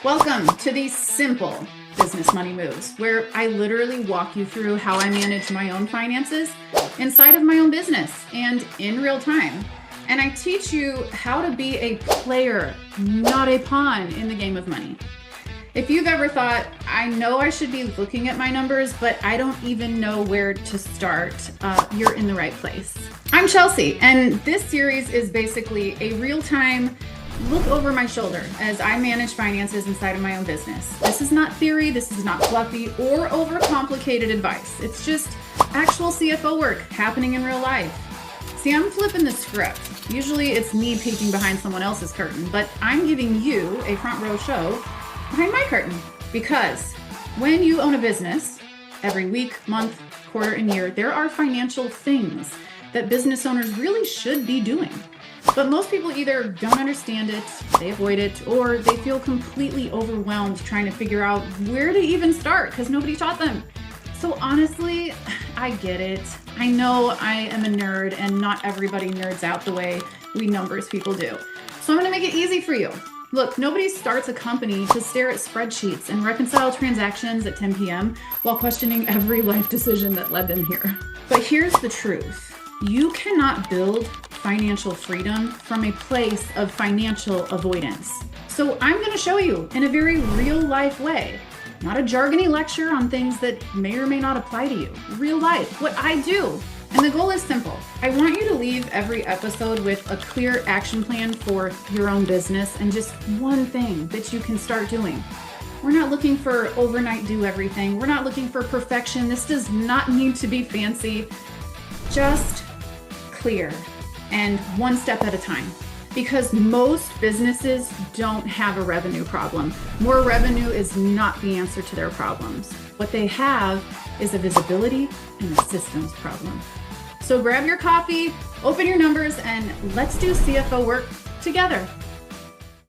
Welcome to these simple business money moves, where I literally walk you through how I manage my own finances inside of my own business and in real time. And I teach you how to be a player, not a pawn in the game of money. If you've ever thought, I know I should be looking at my numbers, but I don't even know where to start, you're in the right place. I'm Chelsea, and this series is basically a real-time look over my shoulder as I manage finances inside of my own business. This is not theory, this is not fluffy or overcomplicated advice. It's just actual CFO work happening in real life. See, I'm flipping the script. Usually it's me peeking behind someone else's curtain, but I'm giving you a front row show behind my curtain. Because when you own a business, every week, month, quarter, and year, there are financial things that business owners really should be doing. But most people either don't understand it, they avoid it, or they feel completely overwhelmed trying to figure out where to even start because nobody taught them. So honestly, I get it. I know I am a nerd and not everybody nerds out the way we numbers people do. So I'm going to make it easy for you. Look, nobody starts a company to stare at spreadsheets and reconcile transactions at 10 p.m. while questioning every life decision that led them here. But here's the truth. You cannot build financial freedom from a place of financial avoidance. So I'm going to show you in a very real life way, not a jargony lecture on things that may or may not apply to you. Real life, what I do. And the goal is simple. I want you to leave every episode with a clear action plan for your own business and just one thing that you can start doing. We're not looking for overnight do everything. We're not looking for perfection. This does not need to be fancy. Just clear and one step at a time. Because most businesses don't have a revenue problem. More revenue is not the answer to their problems. What they have is a visibility and a systems problem. So grab your coffee, open your numbers, and let's do CFO work together.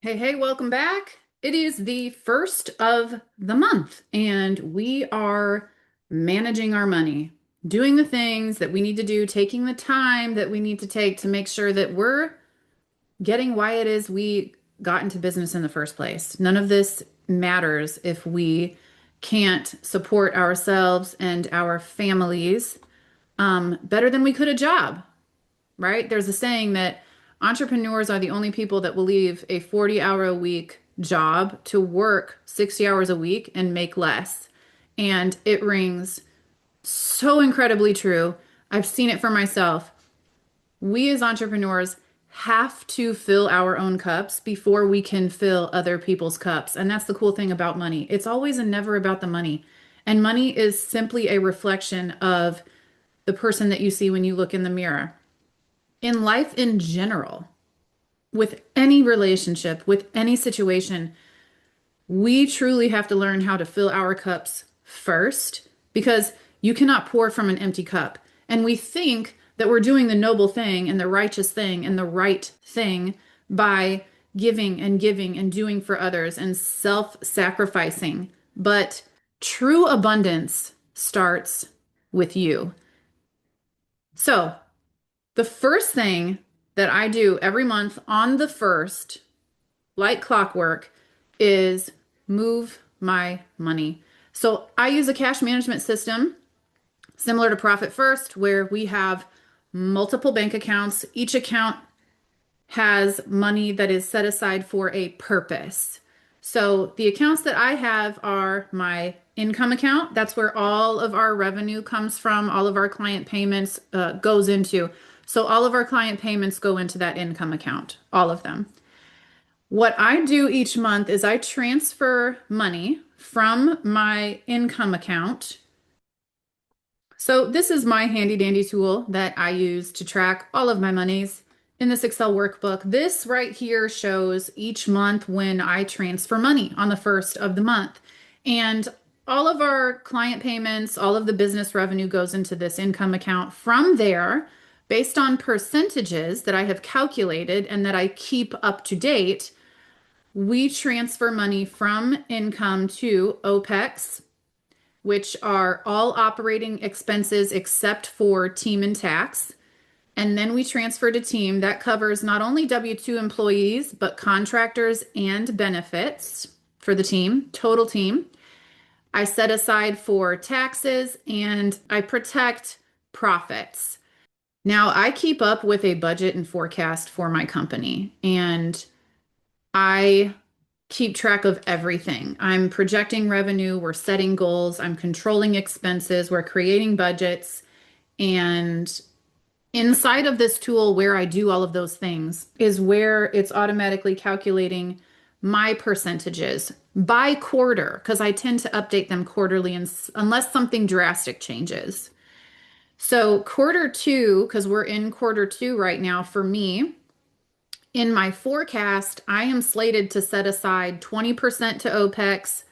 Hey, welcome back. It is the first of the month, and we are managing our money, doing the things that we need to do, taking the time that we need to take to make sure that we're getting why it is we got into business in the first place. None of this matters if we can't support ourselves and our families better than we could a job, right? There's a saying that entrepreneurs are the only people that will leave a 40-hour-a-week job to work 60 hours a week and make less. And it rings so incredibly true. I've seen it for myself. We as entrepreneurs have to fill our own cups before we can fill other people's cups. And that's the cool thing about money. It's always and never about the money. And money is simply a reflection of the person that you see when you look in the mirror. In life in general, with any relationship, with any situation, we truly have to learn how to fill our cups first, because you cannot pour from an empty cup. And we think that we're doing the noble thing and the righteous thing and the right thing by giving and giving and doing for others and self-sacrificing. But true abundance starts with you. So the first thing that I do every month on the first, like clockwork, is move my money. So I use a cash management system similar to Profit First, where we have multiple bank accounts. Each account has money that is set aside for a purpose. So the accounts that I have are my income account. That's where all of our revenue comes from. All of our client payments goes into. So all of our client payments go into that income account, all of them. What I do each month is I transfer money from my income account. So this is my handy dandy tool that I use to track all of my monies in this Excel workbook. This right here shows each month when I transfer money on the first of the month. And all of our client payments, all of the business revenue goes into this income account. From there, based on percentages that I have calculated and that I keep up to date, we transfer money from income to OPEX, which are all operating expenses except for team and tax. And then we transfer to team. That covers not only W-2 employees, but contractors and benefits. for the team, total team. I set aside for taxes and I protect profits. Now, I keep up with a budget and forecast for my company, and I keep track of everything. I'm projecting revenue, we're setting goals, I'm controlling expenses, we're creating budgets. And inside of this tool, where I do all of those things, is where it's automatically calculating my percentages by quarter, because I tend to update them quarterly unless something drastic changes. So, quarter two, because we're in quarter two right now for me, in my forecast, I am slated to set aside 20% to OPEX,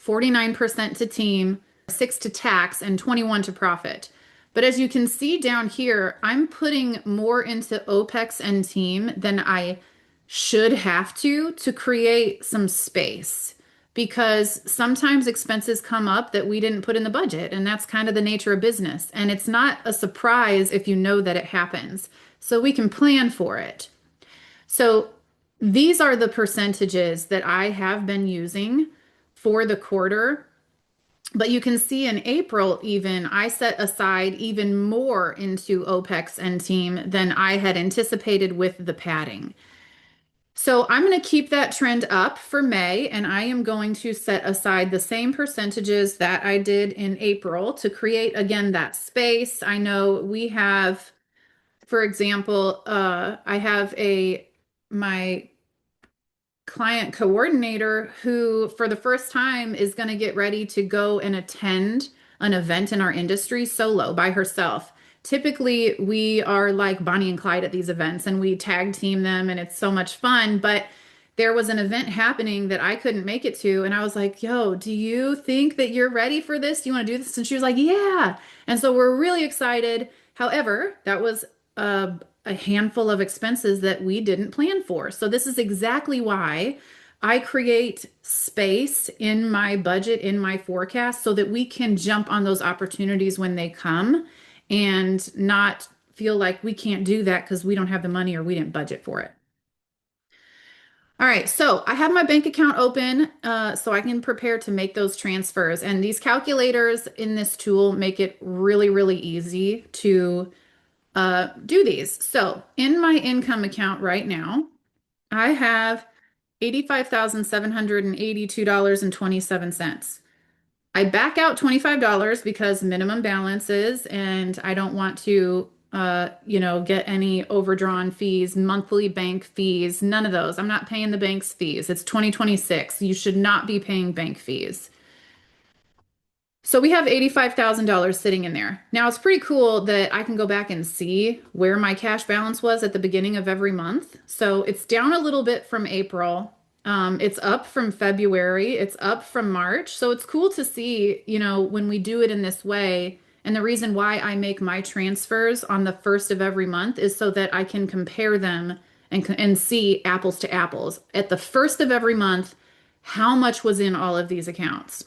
49% to team, 6 to tax, and 21 to profit. But as you can see down here, I'm putting more into OPEX and team than I should have to create some space, because sometimes expenses come up that we didn't put in the budget, and that's kind of the nature of business. And it's not a surprise if you know that it happens. So we can plan for it. So these are the percentages that I have been using for the quarter. But you can see in April, even I set aside even more into OPEX and team than I had anticipated with the padding. So I'm going to keep that trend up for May, and I am going to set aside the same percentages that I did in April to create, again, that space. I know we have, for example, I have my client coordinator who, for the first time, is going to get ready to go and attend an event in our industry solo by herself. Typically, we are like Bonnie and Clyde at these events and we tag team them and it's so much fun. But there was an event happening that I couldn't make it to. And I was like, yo, do you think that you're ready for this? Do you want to do this? And she was like, yeah. And so we're really excited. However, that was a handful of expenses that we didn't plan for. So this is exactly why I create space in my budget, in my forecast, so that we can jump on those opportunities when they come and not feel like we can't do that because we don't have the money or we didn't budget for it. All right, so I have my bank account open so I can prepare to make those transfers. And these calculators in this tool make it really, really easy to do these. So in my income account right now, I have $85,782.27. I back out $25 because minimum balance is, and I don't want to, get any overdrawn fees, monthly bank fees, none of those. I'm not paying the bank's fees. It's 2026. You should not be paying bank fees. So we have $85,000 sitting in there. Now it's pretty cool that I can go back and see where my cash balance was at the beginning of every month. So it's down a little bit from April. It's up from February. It's up from March. So it's cool to see, when we do it in this way. And the reason why I make my transfers on the first of every month is so that I can compare them and see apples to apples. At the first of every month, how much was in all of these accounts?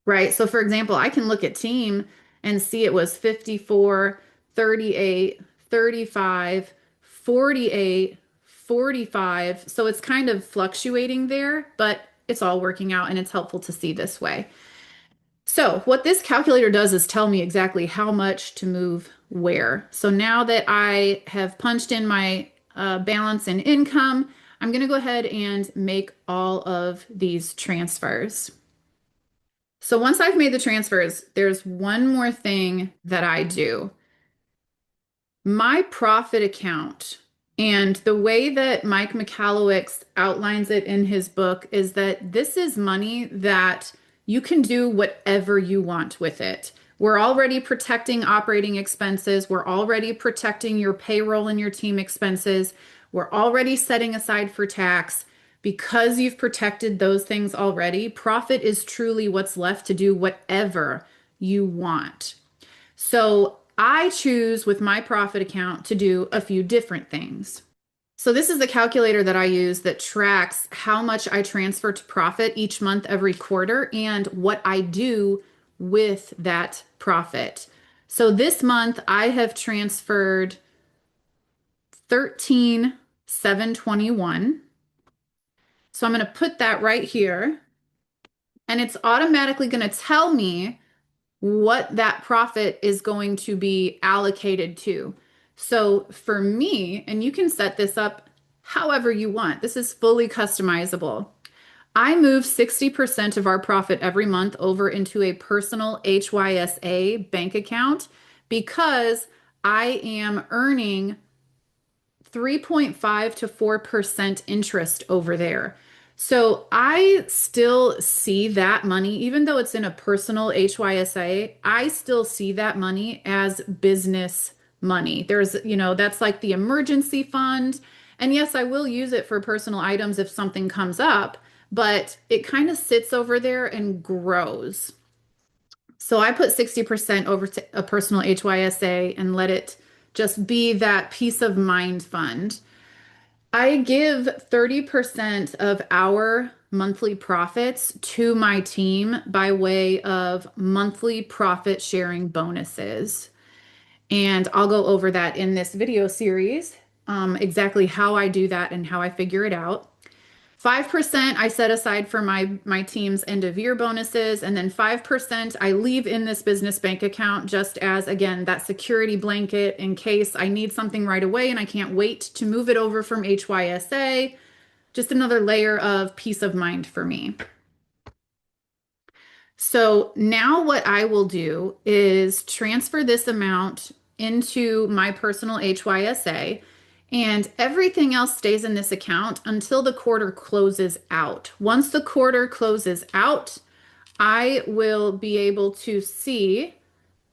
Right. So, for example, I can look at team and see it was 54, 38, 35, 48, 45. So it's kind of fluctuating there, but it's all working out and it's helpful to see this way. So what this calculator does is tell me exactly how much to move where. So now that I have punched in my balance and income, I'm going to go ahead and make all of these transfers. So once I've made the transfers, there's one more thing that I do. My profit account, and the way that Mike Michalowicz outlines it in his book is that this is money that you can do whatever you want with it. We're already protecting operating expenses. We're already protecting your payroll and your team expenses. We're already setting aside for tax. Because you've protected those things already, profit is truly what's left to do whatever you want. So I choose with my profit account to do a few different things. So this is the calculator that I use that tracks how much I transfer to profit each month, every quarter, and what I do with that profit. So this month I have transferred 13,721. So I'm going to put that right here, and it's automatically going to tell me what that profit is going to be allocated to. So for me, and you can set this up however you want, this is fully customizable. I move 60% of our profit every month over into a personal HYSA bank account because I am earning 3.5 to 4% interest over there. So I still see that money, even though it's in a personal HYSA, I still see that money as business money. There's, that's like the emergency fund. And yes, I will use it for personal items if something comes up, but it kind of sits over there and grows. So I put 60% over to a personal HYSA and let it just be that peace of mind fund. I give 30% of our monthly profits to my team by way of monthly profit sharing bonuses. And I'll go over that in this video series, exactly how I do that and how I figure it out. 5% I set aside for my team's end of year bonuses, and then 5% I leave in this business bank account just as, again, that security blanket in case I need something right away and I can't wait to move it over from HYSA. Just another layer of peace of mind for me. So now what I will do is transfer this amount into my personal HYSA, and everything else stays in this account until the quarter closes out. Once the quarter closes out, I will be able to see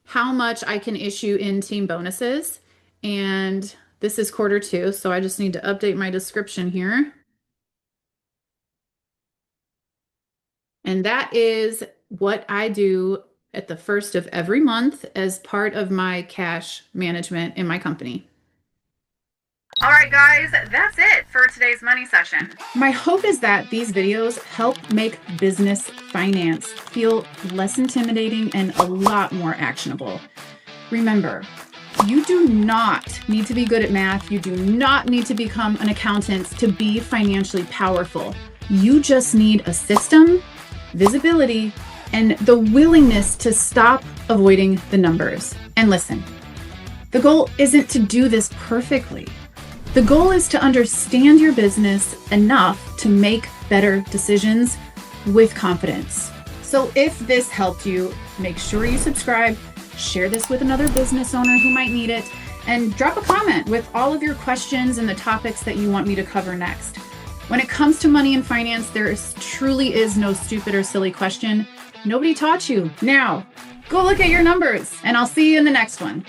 how much I can issue in team bonuses. And this is quarter two, so I just need to update my description here. And that is what I do at the first of every month as part of my cash management in my company. All right, guys, that's it for today's money session. My hope is that these videos help make business finance feel less intimidating and a lot more actionable. Remember, you do not need to be good at math. You do not need to become an accountant to be financially powerful. You just need a system, visibility, and the willingness to stop avoiding the numbers. And listen, the goal isn't to do this perfectly. The goal is to understand your business enough to make better decisions with confidence. So if this helped you, make sure you subscribe, share this with another business owner who might need it, and drop a comment with all of your questions and the topics that you want me to cover next. When it comes to money and finance, there truly is no stupid or silly question. Nobody taught you. Now, go look at your numbers, and I'll see you in the next one.